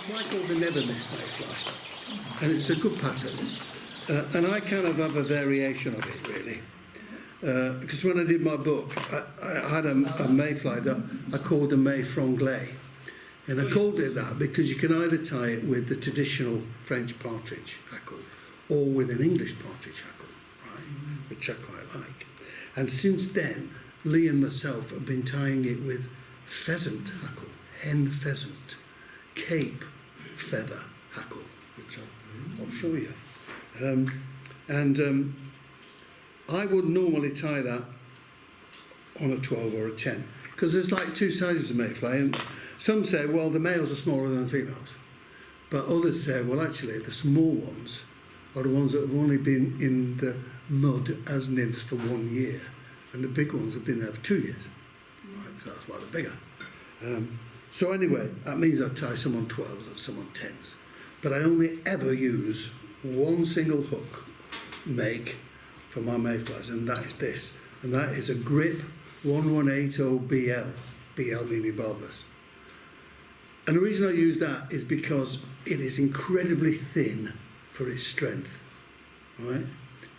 fly called the Never Miss Mayfly, and it's a good pattern. And I kind of have a variation of it, really. Because when I did my book, I had a mayfly that I called a May Franglais. And I called it that because you can either tie it with the traditional French partridge hackle or with an English partridge hackle, right? Which I quite like. And since then, Lee and myself have been tying it with pheasant hackle, hen pheasant, cape feather hackle, which I'll show you. I would normally tie that on a 12 or a 10 because there's like two sizes of mayfly, and some say, well, the males are smaller than the females, but others say, well, actually the small ones are the ones that have only been in the mud as nymphs for 1 year, and the big ones have been there for 2 years, right? So that's why they're bigger. So anyway, that means I tie some on 12s and some on 10s, but I only ever use one single hook make for my mayflies, and that is this, and that is a grip 1180BL, BL meaning barbless. And the reason I use that is because it is incredibly thin for its strength, right?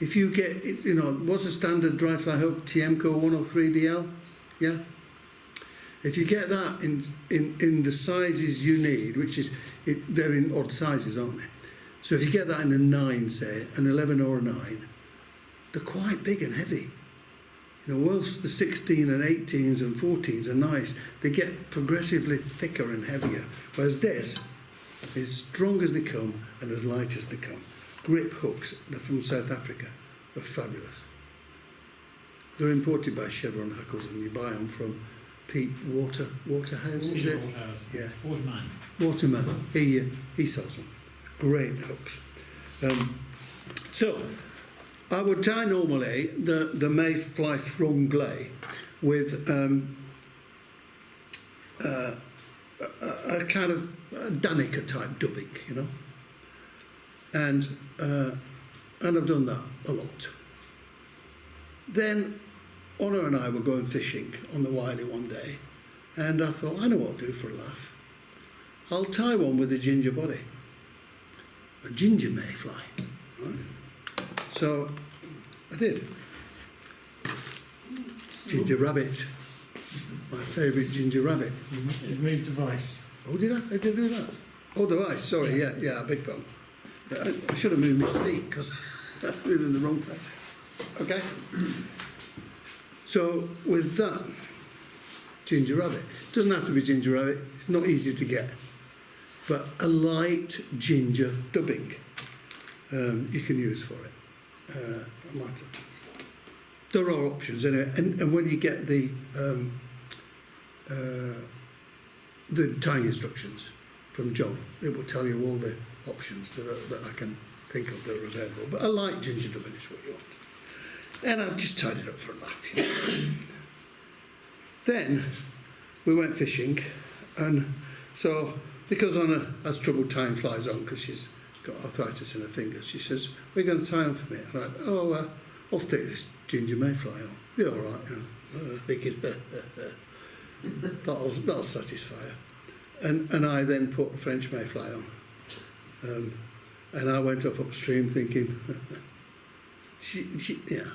If you get, you know, what's the standard dry fly hook? TMCO 103BL, yeah? If you get that in the sizes you need, which is, they're in odd sizes, aren't they? So if you get that in a 9, say, an 11 or a 9, they're quite big and heavy. You know, whilst the 16 and 18s and 14s are nice, they get progressively thicker and heavier. Whereas this is strong as they come and as light as they come. Grip hooks, they're from South Africa, they're fabulous. They're imported by Chevron Hackles, and you buy them from Pete Waterhouse, is it? Waterhouse. Yeah. Waterman. Waterman. He sells them. Great hooks. So I would tie normally the Mayfly Franglais with a kind of Danica type dubbing, you know, and I've done that a lot. Then Honor and I were going fishing on the Wiley one day, and I thought, I know what I'll do for a laugh. I'll tie one with a ginger body, a ginger mayfly, right? So I did. Ginger rabbit, my favourite ginger rabbit. It moved to vice. Oh, did I? I did do that. Oh, the vice. Sorry, yeah, a big problem. I should have moved my seat because that's within the wrong place. Okay. So with that ginger rabbit, it doesn't have to be ginger rabbit. It's not easy to get, but a light ginger dubbing you can use for it. There are options anyway, and when you get the tying instructions from John, it will tell you all the options that I can think of that are available. But a light ginger dubbing is what you want. And I just tied it up for a laugh. You know. Then we went fishing, and so because Honor has trouble tying flies on because she's got arthritis in her fingers, she says, "We're going to tie them for me." And I, I'll stick this ginger mayfly on. Be all right, you know. Thinking that'll satisfy her. And I then put a French mayfly on, and I went off upstream thinking, yeah,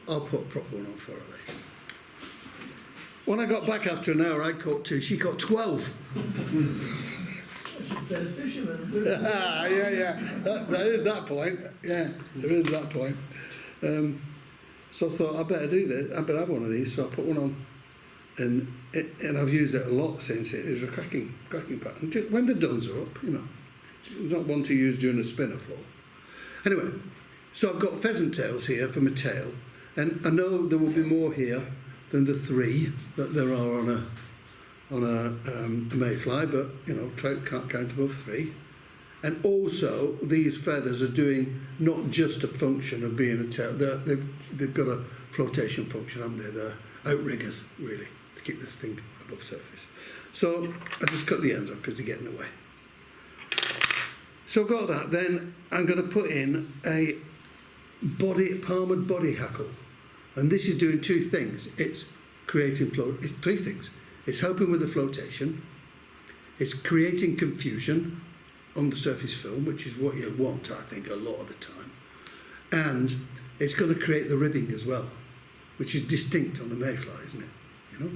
I'll put a proper one on for her later. When I got back after an hour, I caught 2. She caught 12. Better fisherman. Yeah. There is that point. Yeah, there is that point. So I thought I better do this. I better have one of these. So I put one on, and I've used it a lot since. It is a cracking pattern. Just when the duns are up, you know, it's not one to use during a spinner fall. Anyway, so I've got pheasant tails here for my tail, and I know there will be more here than the 3 that there are on a mayfly, but you know, trout can't count above 3. And also, these feathers are doing not just a function of being a tail. They've got a flotation function, haven't they? They're outriggers, really, to keep this thing above surface. So I just cut the ends off because they're getting away. So I've got that. Then I'm going to put in a palmed body hackle. And this is doing 2 things. It's creating it's 3 things. It's helping with the flotation. It's creating confusion on the surface film, which is what you want, I think, a lot of the time. And it's going to create the ribbing as well, which is distinct on the Mayfly, isn't it? You know.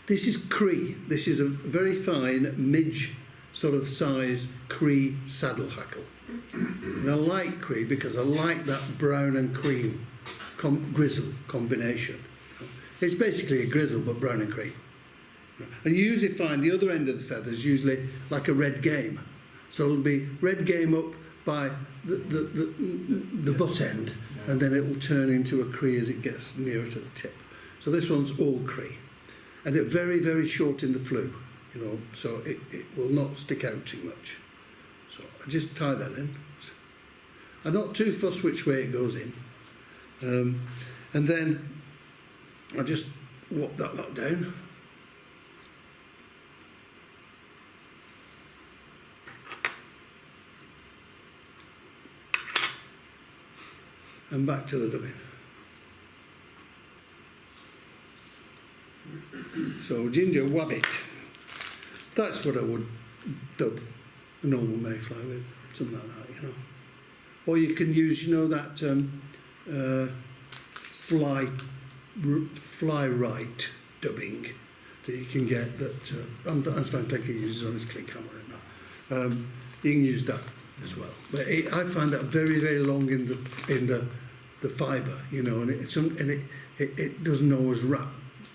This is Cree. This is a very fine midge sort of size Cree saddle hackle. And I like Cree because I like that brown and cream grizzle combination. It's basically a grizzle but brown and cream. And you usually find the other end of the feathers usually like a red game. So it'll be red game up by the butt end, and then it will turn into a Cree as it gets nearer to the tip. So this one's all Cree. And it's very, very short in the flue, you know, so it will not stick out too much. So I just tie that in. I'm not too fussed which way it goes in. And then I just whop that lot down. And back to the dubbing. So ginger wabbit. That's what I would dub a normal Mayfly with, something like that, you know. Or you can use, you know, that fly right dubbing that you can get that Hans van Clecker uses on his click hammer and that. You can use that as well. But I find that very, very long in the fibre, you know, and it doesn't always wrap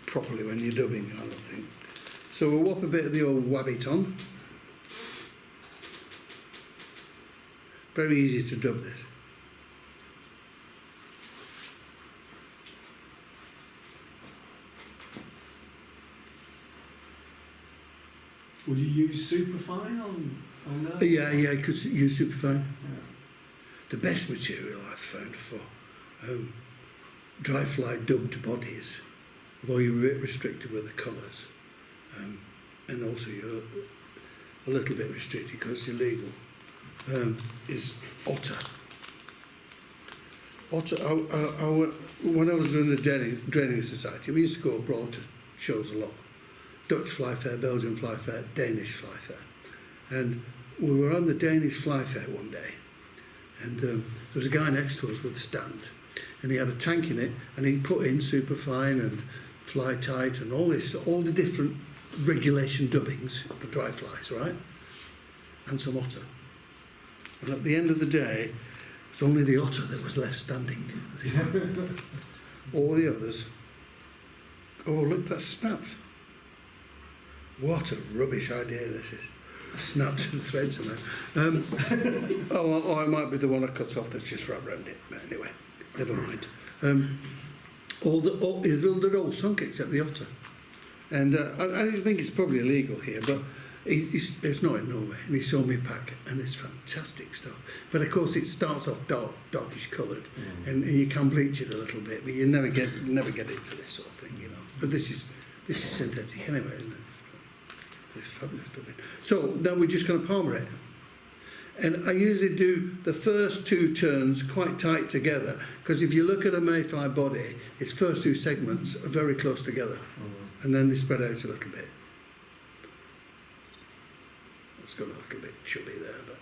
properly when you're dubbing, I don't think. So we'll whop a bit of the old wabbit on. Very easy to dub this. Would you use superfine on that? Yeah, I could use superfine. Yeah. The best material I've found for dry fly dubbed bodies, although you're a bit restricted with the colours, and also you're a little bit restricted because it's illegal, is otter. Otter. When I was doing the Draining Society, we used to go abroad to shows a lot. Dutch Fly Fair, Belgian Fly Fair, Danish Fly Fair. And we were on the Danish Fly Fair one day, and there was a guy next to us with a stand, and he had a tank in it, and he put in superfine and fly tight and all the different regulation dubbings for dry flies, right? And some otter. And at the end of the day, it's only the otter that was left standing. I think. All the others. Oh, look, that's snapped. What a rubbish idea this is. Snapped to the thread somehow. Oh, it might be the one I cut off that's just wrapped around it. But anyway, never mind. They're all sunk except the otter. And I think it's probably illegal here, but it's not in Norway. And he sold me a pack, and it's fantastic stuff. But of course, it starts off darkish coloured, and you can bleach it a little bit, but you never get into this sort of thing, you know. But this is synthetic anyway, isn't it? It's fabulous dubbing. So now we're just going to palmer it. And I usually do the first two turns quite tight together, because if you look at a Mayfly body, its first two segments are very close together, and then they spread out a little bit. It's got a little bit chubby there, but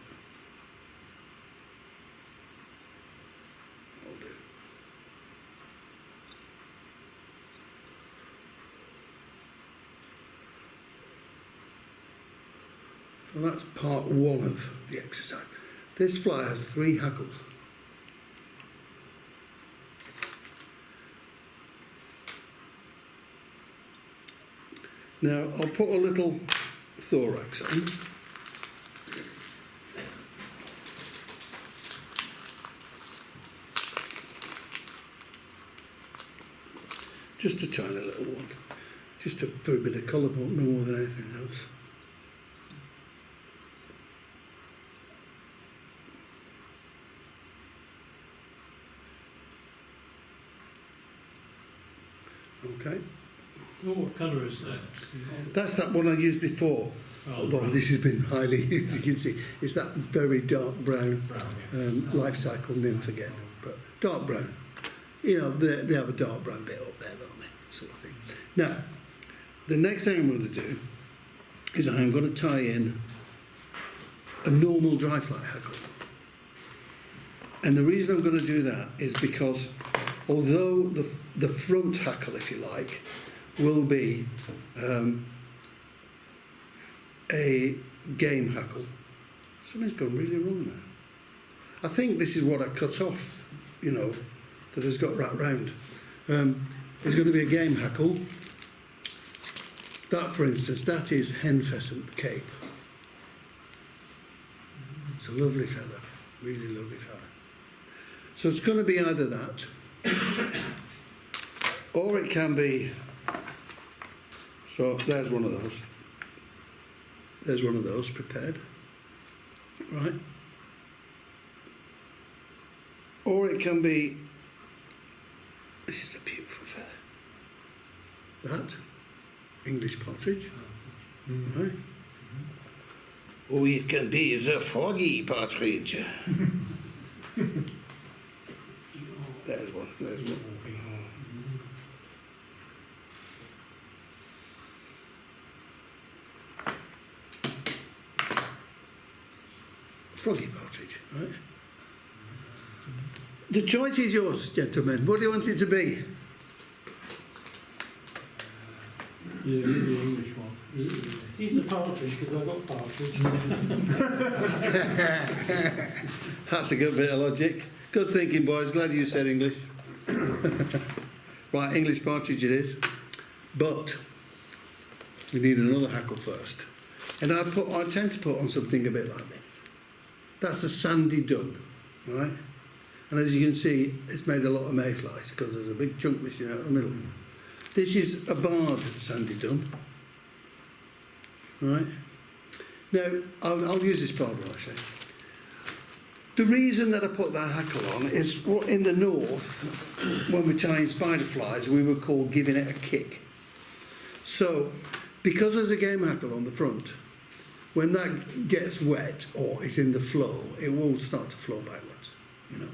I'll do. So that's part one of the exercise. This fly has 3 hackles. Now I'll put a little thorax on. Just a tiny little one. Just for a bit of colour, but no more than anything else. Okay. Oh, what colour is that? That's that one I used before. Oh, Although brown. this has been highly used, you can see. It's that very dark brown life cycle nymph again. But dark brown. You know, they have a dark brown bit up there, don't they? Sort of thing. Now, the next thing I'm going to do is I'm going to tie in a normal dry fly hackle. And the reason I'm going to do that is because although the front hackle, if you like, will be a game hackle, something's gone really wrong there. I think this is what I cut off, you know, that has got wrapped round. It's going to be a game hackle. That, for instance, that is hen pheasant cape. It's a lovely feather, really lovely feather. So it's going to be either that, or it can be, so there's one of those. There's one of those prepared, right? Or it can be, this is a beautiful feather. That, English partridge, right? Or it can be the foggy partridge. There's one, there's one. Froggy partridge, right? The choice is yours, gentlemen. What do you want it to be? Yeah, the English one. Use the partridge because I've got partridge. That's a good bit of logic. Good thinking, boys. Glad you said English. Right, English partridge it is. But we need another hackle first. And I tend to put on something a bit like this. That's a sandy dun, right? And as you can see, it's made a lot of mayflies because there's a big chunk missing out of the middle. This is a barred sandy dun, right? Now, I'll use this barred one actually. The reason that I put that hackle on is what in the north, when we're tying spider flies, we would call giving it a kick. So, because there's a game hackle on the front, when that gets wet or is in the flow, it will start to flow backwards, you know.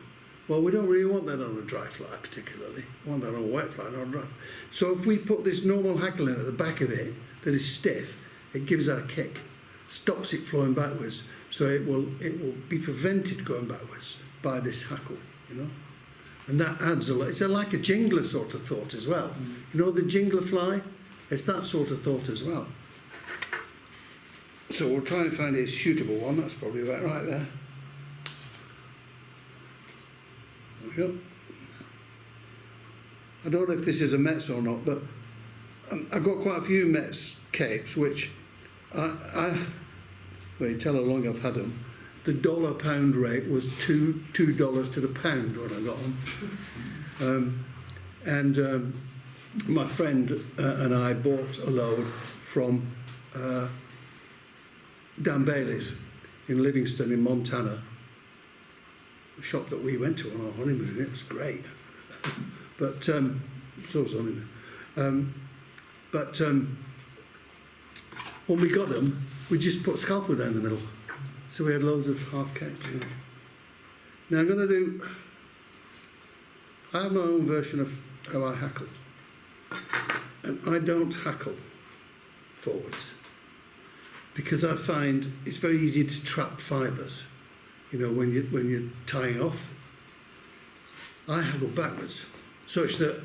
Well, we don't really want that on a dry fly particularly. We want that on a wet fly, not a dry. So if we put this normal hackle in at the back of it that is stiff, it gives that a kick, stops it flowing backwards, so it will be prevented going backwards by this hackle, you know. And that adds a lot. It's like a jingler sort of thought as well. You know the jingler fly? It's that sort of thought as well. So we'll try and find a suitable one. That's probably about right there. There we go. I don't know if this is a Metz or not, but I've got quite a few Metz capes, which well, you tell how long I've had them. The dollar-pound rate was $2 to the pound when I got them. My friend and I bought a load from Dan Bailey's in Livingston in Montana, a shop that we went to on our honeymoon. It was great. But so was honeymoon. When we got them, we just put scalpel down the middle. So we had loads of half capes. You know. Now I'm going to do, I have my own version of how I hackle. And I don't hackle forwards, because I find it's very easy to trap fibres, you know, when you're tying off. I hackle backwards, such that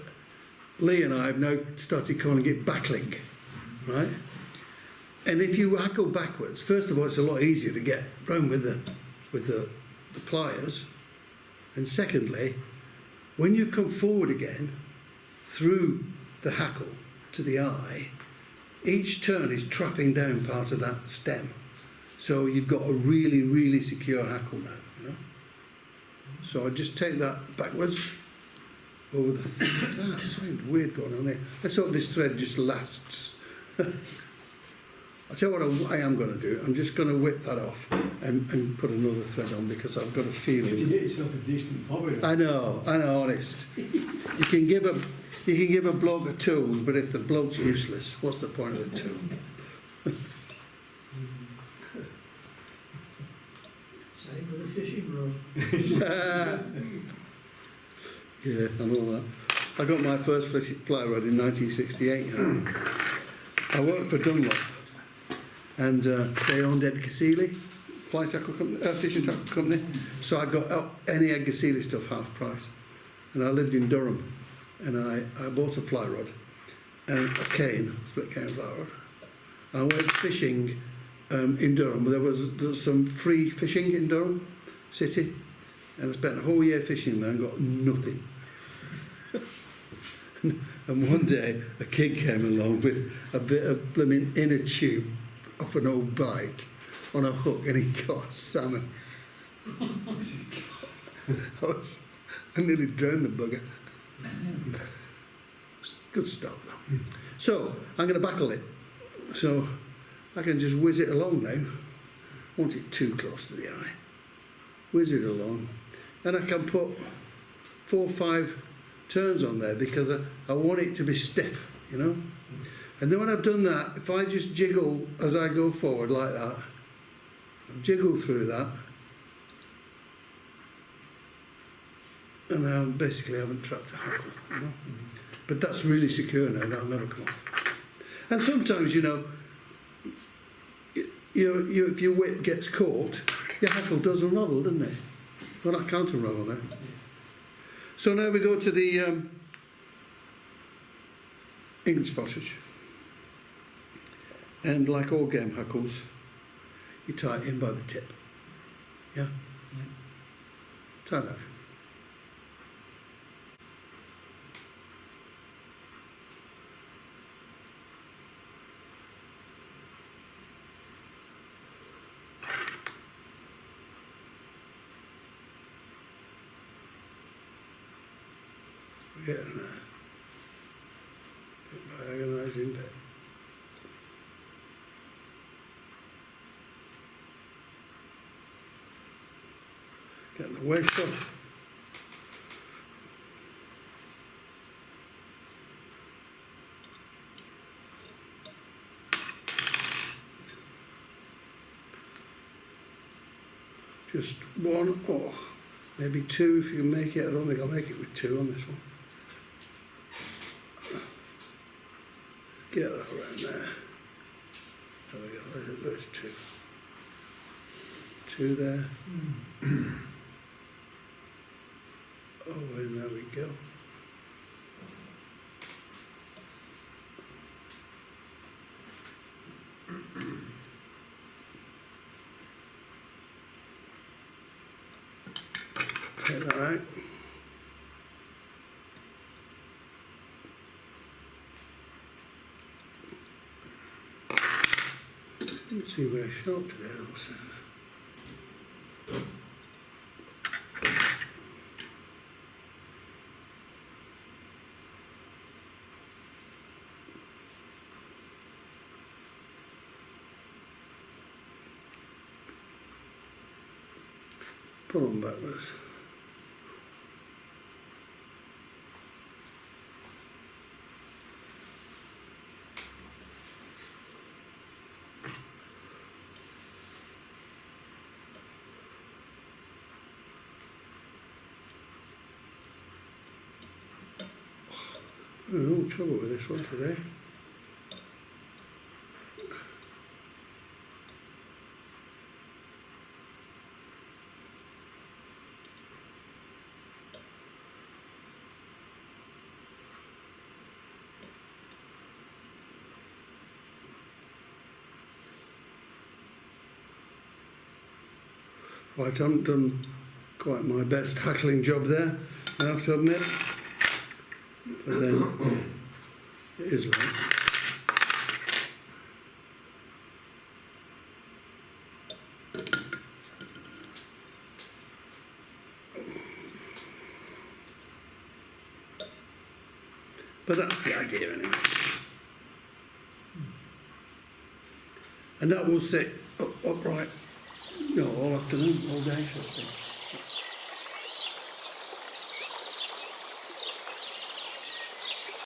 Lee and I have now started calling it backlink, right? And if you hackle backwards, first of all, it's a lot easier to get round with the pliers, and secondly, when you come forward again through the hackle to the eye, each turn is trapping down part of that stem. So you've got a really, really secure hackle now, you know. So I just take that backwards over the thing. That's something weird going on here. Let's hope this thread just lasts. I'll tell you what I am going to do. I'm just going to whip that off and put another thread on, because I've got a feeling. You get yourself a decent hobby. I know, honest. You can give a bloke a tools, but if the bloke's useless, what's the point of the tool? Same with a fishing rod. Yeah, I know that. I got my first fly rod in 1968. You know. I worked for Dunlop, and they owned Ed Cassili, fly tackle company, fishing tackle company. So I got any Egger stuff half price. And I lived in Durham, and I bought a fly rod and a cane, split cane fly rod. I went fishing in Durham. There was some free fishing in Durham city, and I spent a whole year fishing there and got nothing. And one day a kid came along with a bit of blooming inner tube off an old bike on a hook, and he got a salmon. I nearly drowned the bugger. It's good stuff though. So I'm going to buckle it, so I can just whiz it along now. Want it too close to the eye. Whiz it along, and I can put 4 or 5 turns on there because I want it to be stiff, you know. And then when I've done that, if I just jiggle as I go forward like that, jiggle through that, and I basically haven't trapped a hackle, you know. But that's really secure now, that'll never come off. And sometimes, you know, if your whip gets caught, your hackle does unravel, doesn't it? Well, that can't unravel now. So now we go to the English partridge. And like all game hackles, you tie it in by the tip. Yeah? Yeah. Tie that in. We're getting there. Bit by agonising bit. Get the waste off. Just 1 or maybe 2 if you can make it. I don't think I'll make it with 2 on this one. Get that around there. There we go, there's 2. 2 there. Oh, and there we go. Take that out. Let's see where sharp today. Pull them backwards. No trouble with this one today. Right, I haven't done quite my best hackling job there, I have to admit. But then it is right. But that's the idea anyway. And that will sit upright, all afternoon, all day sort of thing.